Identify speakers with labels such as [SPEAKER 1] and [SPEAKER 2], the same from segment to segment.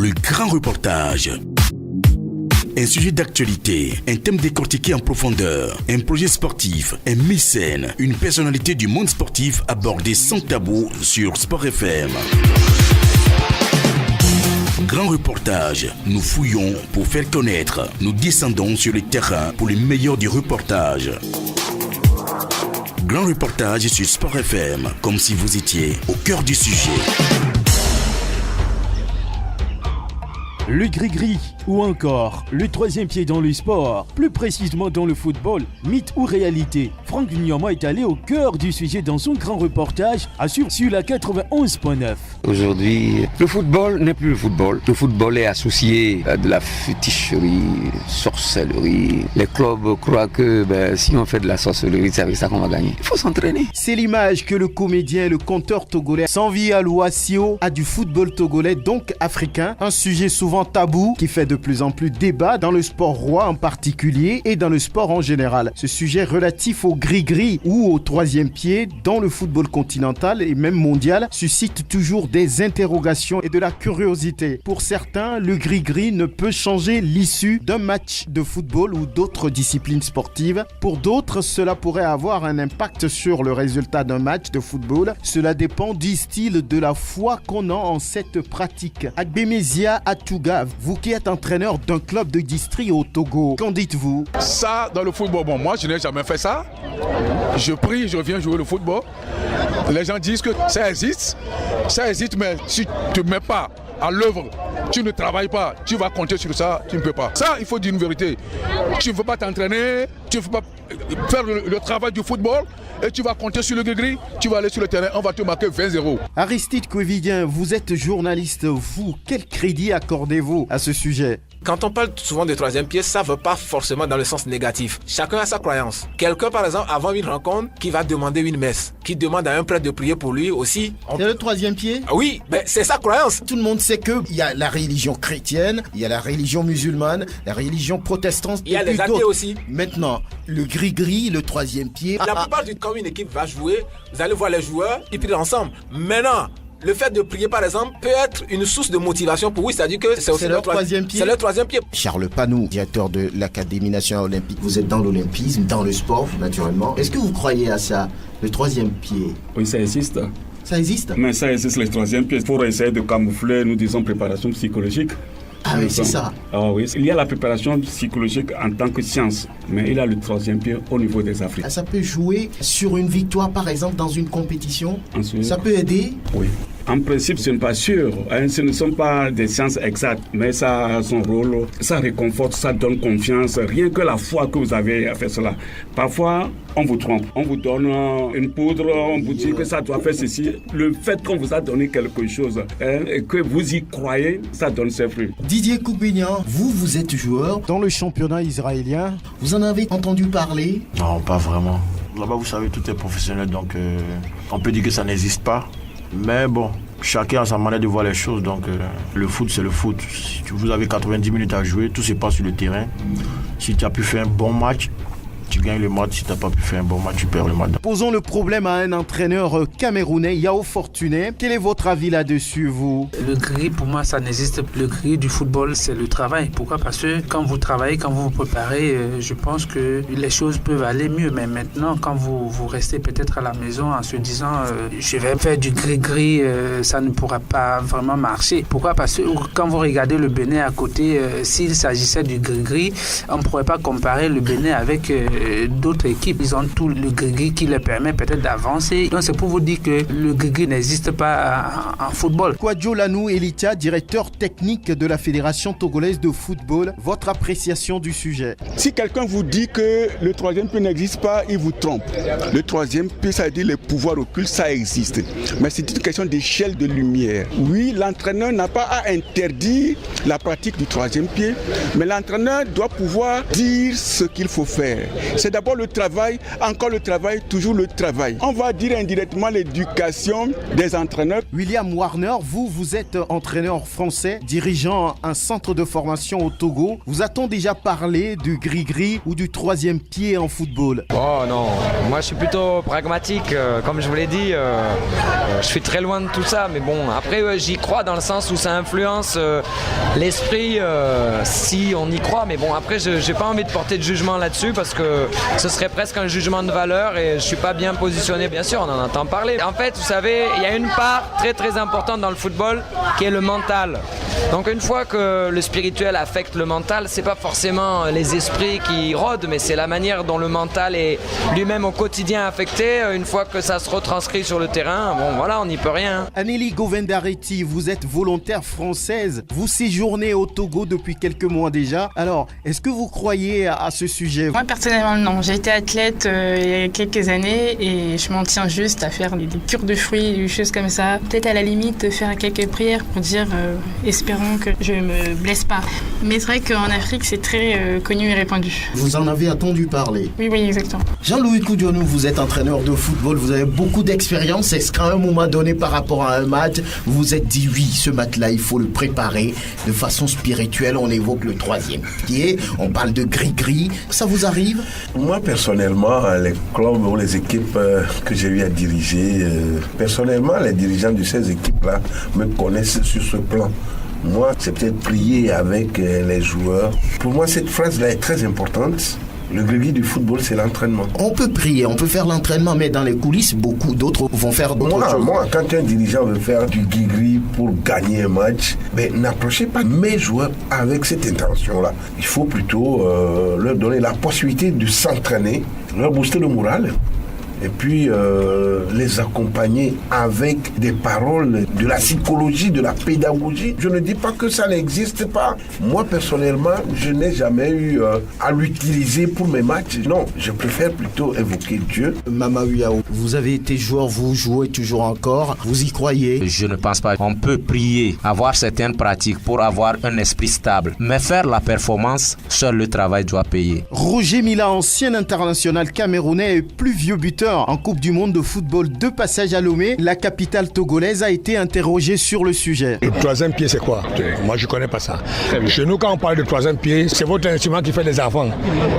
[SPEAKER 1] le grand reportage. Un sujet d'actualité, un thème décortiqué en profondeur, un projet sportif, un mécène, une personnalité du monde sportif abordée sans tabou sur Sport FM. Grand reportage, nous fouillons pour faire connaître, nous descendons sur le terrain pour les meilleurs du reportage. Grand reportage sur Sport FM, comme si vous étiez au cœur du sujet.
[SPEAKER 2] Le gris-gris ou encore le troisième pied dans le sport, plus précisément dans le football, mythe ou réalité. Franck Vignoman est allé au cœur du sujet dans son grand reportage à suivre sur la 91.9.
[SPEAKER 3] Aujourd'hui, le football n'est plus le football. Le football est associé à de la féticherie, sorcellerie. Les clubs croient que si on fait de la sorcellerie, c'est avec ça qu'on va gagner. Il faut s'entraîner.
[SPEAKER 4] C'est l'image que le comédien et le conteur togolais Sanvi Alouassio a du football togolais, donc africain. Un sujet souvent tabou qui fait de plus en plus débat dans le sport roi en particulier et dans le sport en général. Ce sujet relatif au gris-gris ou au troisième pied dans le football continental et même mondial suscite toujours des interrogations et de la curiosité. Pour certains, le gris-gris ne peut changer l'issue d'un match de football ou d'autres disciplines sportives. Pour d'autres, cela pourrait avoir un impact sur le résultat d'un match de football. Cela dépend du style de la foi qu'on a en cette pratique. Agbemezia Atuga, vous qui êtes entraîneur d'un club de district au Togo, qu'en dites-vous?
[SPEAKER 5] Ça, dans le football, moi je n'ai jamais fait ça. Je prie, je viens jouer le football. Les gens disent que ça existe, mais si tu ne mets pas à l'œuvre, tu ne travailles pas, tu vas compter sur ça, tu ne peux pas. Ça, il faut dire une vérité. Tu ne veux pas t'entraîner, tu ne veux pas faire le travail du football et tu vas compter sur le gris-gris, tu vas aller sur le terrain, on va te marquer 20-0.
[SPEAKER 4] Aristide Covidien, vous êtes journaliste, vous, quel crédit accordez-vous à ce sujet?
[SPEAKER 6] Quand on parle souvent de troisième pied, ça ne veut pas forcément dans le sens négatif. Chacun a sa croyance. Quelqu'un, par exemple, avant une rencontre, qui va demander une messe, qui demande à un prêtre de prier pour lui aussi.
[SPEAKER 4] C'est le troisième pied?
[SPEAKER 6] Oui, c'est sa croyance.
[SPEAKER 4] Tout le monde sait qu'il y a la religion chrétienne, il y a la religion musulmane, la religion protestante.
[SPEAKER 6] Il y a les athées aussi.
[SPEAKER 4] Maintenant, le gris-gris, le troisième pied.
[SPEAKER 6] La plupart du temps, une équipe va jouer, vous allez voir les joueurs, ils prient ensemble. Maintenant, le fait de prier, par exemple, peut être une source de motivation pour c'est-à-dire que c'est aussi
[SPEAKER 4] le troisième pied.
[SPEAKER 6] C'est le troisième pied.
[SPEAKER 4] Charles Panou, directeur de l'Académie nationale olympique. Vous êtes dans l'olympisme, dans le sport, naturellement. Est-ce que vous croyez à ça, le troisième pied?
[SPEAKER 7] Oui, ça existe.
[SPEAKER 4] Ça existe?
[SPEAKER 7] Mais ça existe, le troisième pied. Pour essayer de camoufler, nous disons, préparation psychologique.
[SPEAKER 4] Ah oui, c'est ça.
[SPEAKER 7] Ah oui, il y a la préparation psychologique en tant que science, mais il y a le troisième pied au niveau des Africains.
[SPEAKER 4] Ça peut jouer sur une victoire, par exemple, dans une compétition?
[SPEAKER 7] Ensuite,
[SPEAKER 4] ça peut aider?
[SPEAKER 7] Oui. En principe, ce n'est pas sûr. Ce ne sont pas des sciences exactes, mais ça a son rôle. Ça réconforte, ça donne confiance. Rien que la foi que vous avez à faire cela. Parfois, on vous trompe. On vous donne une poudre, on vous dit que ça doit faire ceci. Le fait qu'on vous a donné quelque chose et que vous y croyez, ça donne ses fruits.
[SPEAKER 4] Didier Koubignan, vous êtes joueur dans le championnat israélien. Vous en avez entendu parler?
[SPEAKER 8] Non, pas vraiment. Là-bas, vous savez, tout est professionnel, donc on peut dire que ça n'existe pas. Mais bon, chacun a sa manière de voir les choses, donc le foot, c'est le foot. Si vous avez 90 minutes à jouer, tout se passe sur le terrain. Si tu as pu faire un bon match, tu gagnes le match. Si tu n'as pas pu faire un bon match, tu perds le match.
[SPEAKER 4] Posons le problème à un entraîneur camerounais, Yao Fortuné. Quel est votre avis là-dessus, vous?
[SPEAKER 9] Le gris, pour moi, ça n'existe plus. Le gris du football, c'est le travail. Pourquoi? Parce que quand vous travaillez, quand vous vous préparez, je pense que les choses peuvent aller mieux. Mais maintenant, quand vous restez peut-être à la maison en se disant je vais faire du gris-gris, ça ne pourra pas vraiment marcher. Pourquoi? Parce que quand vous regardez le Bénin à côté, s'il s'agissait du gris-gris, on ne pourrait pas comparer le Bénin avec d'autres équipes. Ils ont tout le gris-gris qui leur permet peut-être d'avancer. Donc c'est pour vous dire que le gris-gris n'existe pas en football.
[SPEAKER 4] Kwadjo Lanou Elita, directeur technique de la Fédération togolaise de football, votre appréciation du sujet?
[SPEAKER 5] Si quelqu'un vous dit que le troisième pied n'existe pas, il vous trompe. Le troisième pied, ça veut dire les pouvoirs occultes, ça existe. Mais c'est une question d'échelle de lumière. Oui, l'entraîneur n'a pas à interdire la pratique du troisième pied, mais l'entraîneur doit pouvoir dire ce qu'il faut faire.
[SPEAKER 10] C'est d'abord le travail, encore le travail, toujours le travail. On va dire indirectement l'éducation des entraîneurs.
[SPEAKER 4] William Warner, vous êtes entraîneur français, dirigeant un centre de formation au Togo. Vous a-t-on déjà parlé du gris-gris ou du troisième pied en football?
[SPEAKER 11] Oh non, moi je suis plutôt pragmatique. Comme je vous l'ai dit, je suis très loin de tout ça. Mais bon, après j'y crois dans le sens où ça influence l'esprit si on y croit. Mais bon, après j'ai pas envie de porter de jugement là-dessus parce que ce serait presque un jugement de valeur et je suis pas bien positionné. Bien sûr, on en entend parler. En fait, vous savez, il y a une part très très importante dans le football qui est le mental. Donc une fois que le spirituel affecte le mental, c'est pas forcément les esprits qui rôdent, mais c'est la manière dont le mental est lui-même au quotidien affecté. Une fois que ça se retranscrit sur le terrain, bon voilà, on n'y peut rien.
[SPEAKER 4] Anneli Govendariti, vous êtes volontaire française. Vous séjournez au Togo depuis quelques mois déjà. Alors, est-ce que vous croyez à ce sujet?
[SPEAKER 12] Moi personnellement non, j'ai été athlète il y a quelques années et je m'en tiens juste à faire des cures de fruits, des choses comme ça. Peut-être à la limite faire quelques prières pour dire espérons que je ne me blesse pas. Mais c'est vrai qu'en Afrique c'est très connu et répandu.
[SPEAKER 4] Vous en avez entendu parler?
[SPEAKER 12] Oui, exactement.
[SPEAKER 4] Jean-Louis Koudionou, vous êtes entraîneur de football, vous avez beaucoup d'expérience. Est-ce qu'à un moment donné par rapport à un match, vous vous êtes dit oui, ce match-là il faut le préparer de façon spirituelle? On évoque le troisième pied, on parle de gris-gris. Ça vous arrive?
[SPEAKER 13] Moi personnellement, les clubs ou les équipes que j'ai eu à diriger, personnellement les dirigeants de ces équipes-là me connaissent sur ce plan. Moi, c'est peut-être prier avec les joueurs. Pour moi, cette phrase-là est très importante. Le gris du football, c'est l'entraînement. On peut prier, on peut faire l'entraînement, mais dans les coulisses, beaucoup d'autres vont faire d'autres choses. Moi, quand un dirigeant veut faire du gris pour gagner un match, n'approchez pas mes joueurs avec cette intention-là. Il faut plutôt leur donner la possibilité de s'entraîner, leur booster le moral. Et puis les accompagner avec des paroles, de la psychologie, de la pédagogie. Je ne dis pas que ça n'existe pas. Moi, personnellement, je n'ai jamais eu à l'utiliser pour mes matchs. Non, je préfère plutôt évoquer Dieu. Mama Uyao, vous avez été joueur, vous jouez toujours encore. Vous y croyez?
[SPEAKER 14] Je ne pense pas. On peut prier, avoir certaines pratiques pour avoir un esprit stable. Mais faire la performance, seul le travail doit payer.
[SPEAKER 4] Roger Mila, ancien international camerounais et plus vieux buteur en Coupe du Monde de football de passage à Lomé, la capitale togolaise a été interrogée sur le sujet.
[SPEAKER 5] Le troisième pied, c'est quoi? Moi, je ne connais pas ça. Chez nous, quand on parle de troisième pied, c'est votre instrument qui fait les enfants.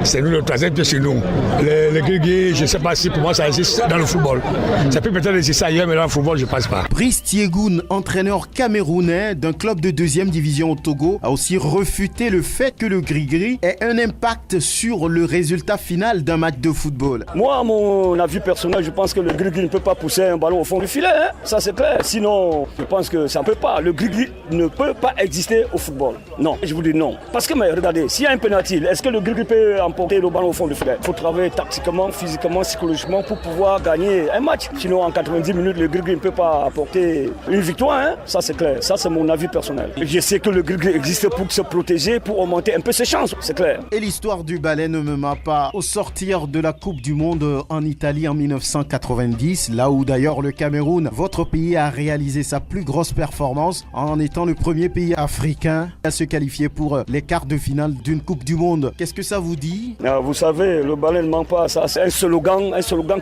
[SPEAKER 5] C'est nous, le troisième pied, c'est nous. Le gris, je ne sais pas si pour moi ça existe dans le football. Ça peut peut-être exister ailleurs, mais dans le football, je ne pense pas.
[SPEAKER 4] Brice Thiegoun, entraîneur camerounais d'un club de 2e division au Togo, a aussi refuté le fait que le gris-gris ait un impact sur le résultat final d'un match de football.
[SPEAKER 15] Moi, à mon avis personnel, je pense que le gris-gris ne peut pas pousser un ballon au fond du filet. Ça, c'est clair. Sinon, je pense que ça ne peut pas. Le gris-gris ne peut pas exister au football. Non, je vous dis non. Parce que, mais regardez, s'il y a un penalty, est-ce que le gris-gris peut emporter le ballon au fond du filet? Il faut travailler tactiquement, physiquement, psychologiquement pour pouvoir gagner un match. Sinon, en 90 minutes, le gris-gris ne peut pas apporter une victoire. Ça, c'est clair. Ça, c'est mon avis personnel. Je sais que le gris-gris existe pour se protéger, pour augmenter un peu ses chances. C'est clair.
[SPEAKER 4] Et l'histoire du balai ne me ment pas. Au sortir de la Coupe du Monde en Italie en 1990, là où d'ailleurs le Cameroun, votre pays, a réalisé sa plus grosse performance en étant le premier pays africain à se qualifier pour les quarts de finale d'une Coupe du Monde. Qu'est-ce que ça vous dit?
[SPEAKER 15] Vous savez, le balai ne ment pas. Ça, c'est un slogan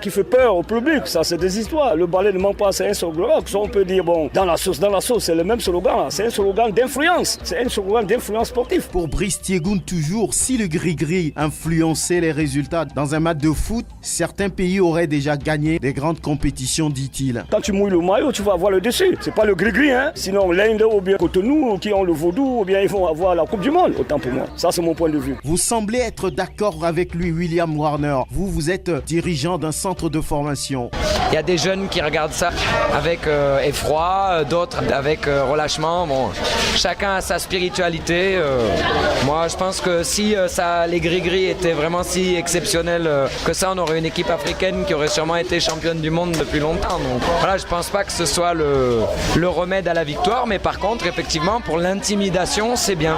[SPEAKER 15] qui fait peur au public. Ça, c'est des histoires. Le balai ne ment pas, c'est un slogan. On peut dire, bon, dans la sauce, c'est le même slogan. C'est un slogan d'influence. C'est un slogan d'influence sportive.
[SPEAKER 4] Pour Brice Thiegoun, toujours, si le gris-gris influençait les résultats dans un match de foot, certains pays auraient déjà gagné des grandes compétitions, dit-il.
[SPEAKER 15] Quand tu mouilles le maillot, tu vas avoir le dessus. C'est pas le gris-gris, Sinon, l'Inde ou bien Cotonou qui ont le vaudou, ou bien ils vont avoir la Coupe du Monde. Autant pour moi. Ça, c'est mon point de vue.
[SPEAKER 4] Vous semblez être d'accord avec lui, William Warner. Vous êtes dirigeant d'un centre de formation.
[SPEAKER 11] Il y a des jeunes qui regardent ça avec effroi, d'autres avec relâchement. Bon, chacun a sa spiritualité. Moi, je pense que si les gris-gris étaient vraiment si exceptionnels que ça, on aurait une équipe africaine qui aurait sûrement été championne du monde depuis longtemps. Donc voilà, je pense pas que ce soit le remède à la victoire, mais par contre, effectivement, pour l'intimidation, c'est bien.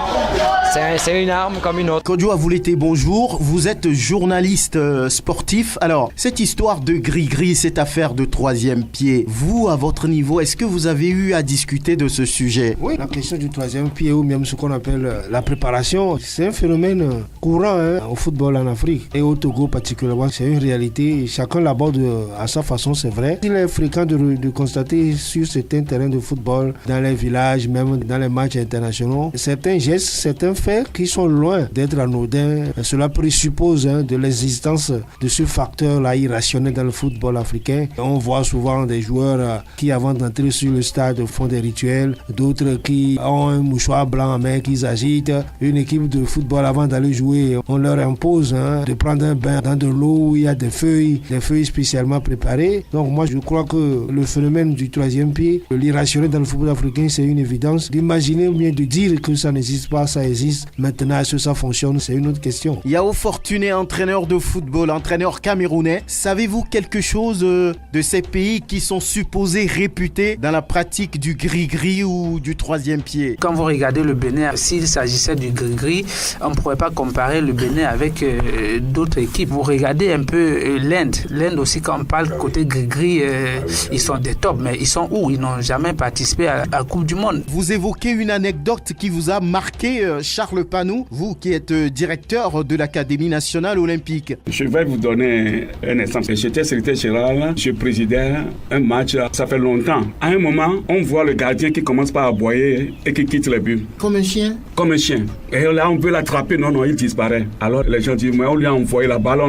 [SPEAKER 11] C'est une arme comme une autre.
[SPEAKER 4] Kodjo Avoulété, bonjour. Vous êtes journaliste sportif. Alors, cette histoire de gris-gris, cette affaire de troisième pied, vous, à votre niveau, est-ce que vous avez eu à discuter de ce sujet?
[SPEAKER 16] Oui, la question du troisième pied ou même ce qu'on appelle la préparation, c'est un phénomène courant au football en Afrique et au Togo particulièrement. C'est une réalité. Chacun l'aborde à sa façon, c'est vrai. Il est fréquent de constater sur certains terrains de football, dans les villages, même dans les matchs internationaux, certains gestes, certains faits qui sont loin d'être anodins. Cela présuppose de l'existence de ce facteur-là irrationnel dans le football africain. On voit souvent des joueurs qui, avant d'entrer sur le stade, font des rituels, d'autres qui ont un mouchoir blanc en main, qu'ils agitent. Une équipe de football, avant d'aller jouer, on leur impose de prendre un bain dans de l'eau où il y a des feuilles spécialement préparées. Donc moi, je crois que le phénomène du troisième pied, l'irrationnel dans le football africain, c'est une évidence. D'imaginer ou bien de dire que ça n'existe pas, ça existe. Maintenant, est-ce que ça fonctionne? C'est une autre question.
[SPEAKER 4] Yao Fortuné, entraîneur de football, entraîneur camerounais. Savez-vous quelque chose de ces pays qui sont supposés réputés dans la pratique du gris-gris ou du troisième pied?
[SPEAKER 9] Quand vous regardez le Bénin, s'il s'agissait du gris-gris, on ne pourrait pas comparer le Bénin avec d'autres équipes. Vous regardez un peu l'Inde. L'Inde aussi, quand on parle côté gris-gris, ils sont des tops, mais ils sont où? Ils n'ont jamais participé à la Coupe du Monde.
[SPEAKER 4] Vous évoquez une anecdote qui vous a marqué, Charles Panou, vous qui êtes directeur de l'Académie nationale olympique.
[SPEAKER 7] Je vais vous donner un exemple. J'étais secrétaire général, je présidais un match, ça fait longtemps. À un moment, on voit le gardien qui commence par aboyer et qui quitte le but.
[SPEAKER 16] Comme un chien?
[SPEAKER 7] Comme un chien. Et là, on veut l'attraper, non, il disparaît. Alors les gens disent, mais on lui a envoyé la balle,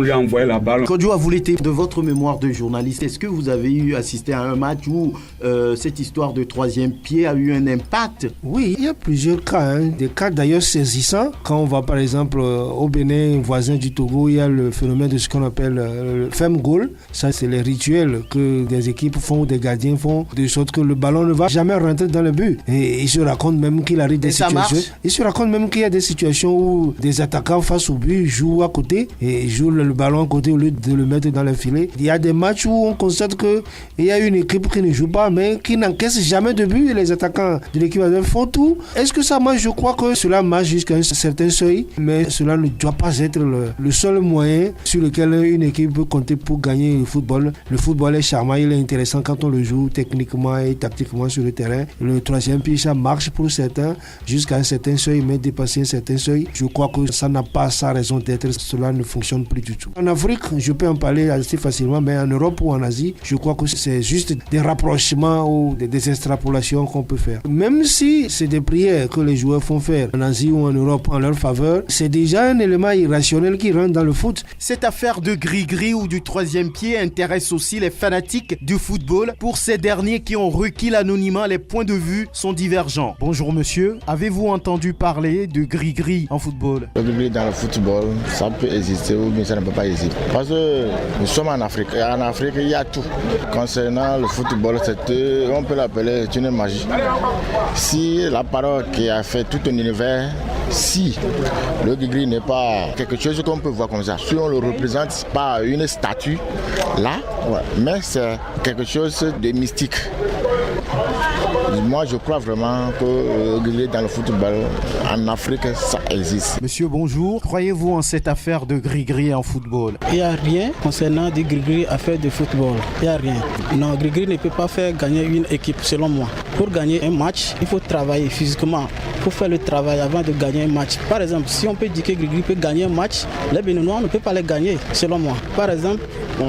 [SPEAKER 4] Kodjo Avoulété, de votre mémoire de journaliste, est-ce que vous avez eu assisté à un match où cette histoire de troisième pied a eu un impact?
[SPEAKER 16] Oui, il y a plusieurs cas, des cas d'ailleurs saisissants. Quand on va par exemple au Bénin, voisin du Togo, il y a le phénomène de ce qu'on appelle le femme goal. Ça, c'est les rituels que des équipes font, des gardiens font, de sorte que le ballon ne va jamais rentrer dans le but. Et il se raconte même qu'il arrive des situations. Il se raconte même qu'il y a des situations où des attaquants face au but jouent à côté et jouent le ballon à côté au lieu de le mettre dans le filet. Il y a des matchs où on constate qu'il y a une équipe qui ne joue pas, mais qui n'encaisse jamais de but et les attaquants de l'équipe font tout. Est-ce que ça marche? Je crois que cela marche jusqu'à un certain seuil, mais cela ne doit pas être le seul moyen sur lequel une équipe peut compter pour gagner le football. Le football est charmant, il est intéressant quand on le joue techniquement et tactiquement sur le terrain. Le troisième pied, ça marche pour certains jusqu'à un certain seuil, mais dépasser un certain seuil, je crois que ça n'a pas sa raison d'être. Cela ne fonctionne plus du tout. En Afrique, je peux en parler assez facilement, mais en Europe ou en Asie, je crois que c'est juste des rapprochements ou des extrapolations qu'on peut faire. Même si c'est des prières que les joueurs font faire en Asie ou en Europe en leur faveur, c'est déjà un élément irrationnel qui rentre dans le foot.
[SPEAKER 4] Cette affaire de gris-gris ou du troisième pied intéresse aussi les fanatiques du football. Pour ces derniers qui ont requis l'anonymat, les points de vue sont divergents. Bonjour monsieur, avez-vous entendu parler de gris-gris en football?
[SPEAKER 17] Le gris-gris dans le football, ça peut exister ou bien ça ne peut pas exister. Parce que nous sommes en Afrique. Et en Afrique, il y a tout. Concernant le football, on peut l'appeler une magie. Si la parole qui a fait tout un univers, si le gris-gris n'est pas quelque chose qu'on peut voir comme ça, si on le représente par une statue, là, ouais, mais c'est quelque chose de mystique. Moi, je crois vraiment que le gris-gris dans le football, en Afrique, ça existe.
[SPEAKER 4] Monsieur, bonjour. Croyez-vous en cette affaire de gris-gris en football?
[SPEAKER 18] Il n'y a rien concernant des gris-gris affaires de football. Il n'y a rien. Non, gris-gris ne peut pas faire gagner une équipe, selon moi. Pour gagner un match, il faut travailler physiquement. Il faut faire le travail avant de gagner un match. Par exemple, si on peut dire que gris-gris peut gagner un match, les Béninois ne peuvent pas les gagner, selon moi. Par exemple,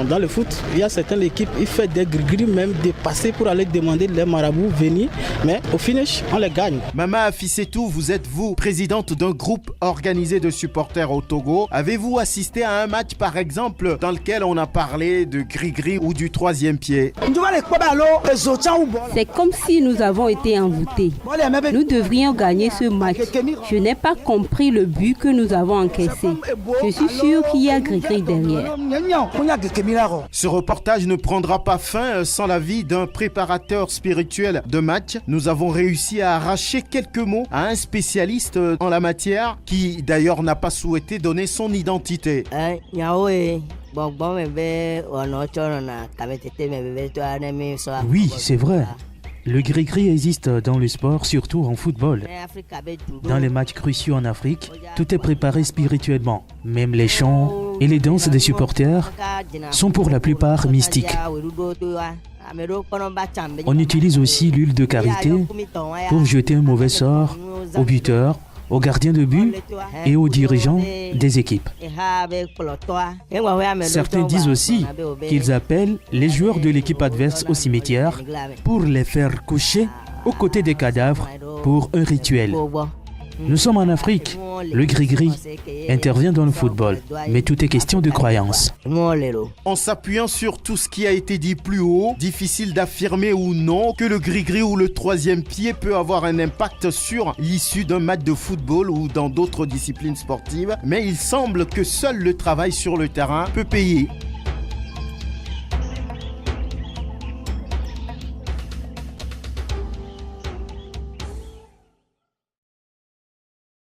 [SPEAKER 18] dans le foot, il y a certaines équipes, ils font des gris-gris même dépasser pour aller demander les marabouts venir. Mais au finish, on les gagne.
[SPEAKER 4] Mama Afissetou, vous êtes présidente d'un groupe organisé de supporters au Togo. Avez-vous assisté à un match, par exemple, dans lequel on a parlé de gris-gris ou du troisième pied?
[SPEAKER 19] C'est comme si nous avons été envoûtés. Nous devrions gagner ce match. Je n'ai pas compris le but que nous avons encaissé. Je suis sûr qu'il y a gris-gris derrière.
[SPEAKER 4] Ce reportage ne prendra pas fin sans l'avis d'un préparateur spirituel de match. Nous avons réussi à arracher quelques mots à un spécialiste en la matière qui d'ailleurs n'a pas souhaité donner son identité.
[SPEAKER 2] Oui, c'est vrai. Le gris-gris existe dans le sport, surtout en football. Dans les matchs cruciaux en Afrique, tout est préparé spirituellement. Même les chants et les danses des supporters sont pour la plupart mystiques. On utilise aussi l'huile de karité pour jeter un mauvais sort aux buteurs, aux gardiens de but et aux dirigeants des équipes. Certains disent aussi qu'ils appellent les joueurs de l'équipe adverse au cimetière pour les faire coucher aux côtés des cadavres pour un rituel. Nous sommes en Afrique. Le gris-gris intervient dans le football, mais tout est question de croyance.
[SPEAKER 4] En s'appuyant sur tout ce qui a été dit plus haut, difficile d'affirmer ou non que le gris-gris ou le troisième pied peut avoir un impact sur l'issue d'un match de football ou dans d'autres disciplines sportives, mais il semble que seul le travail sur le terrain peut payer.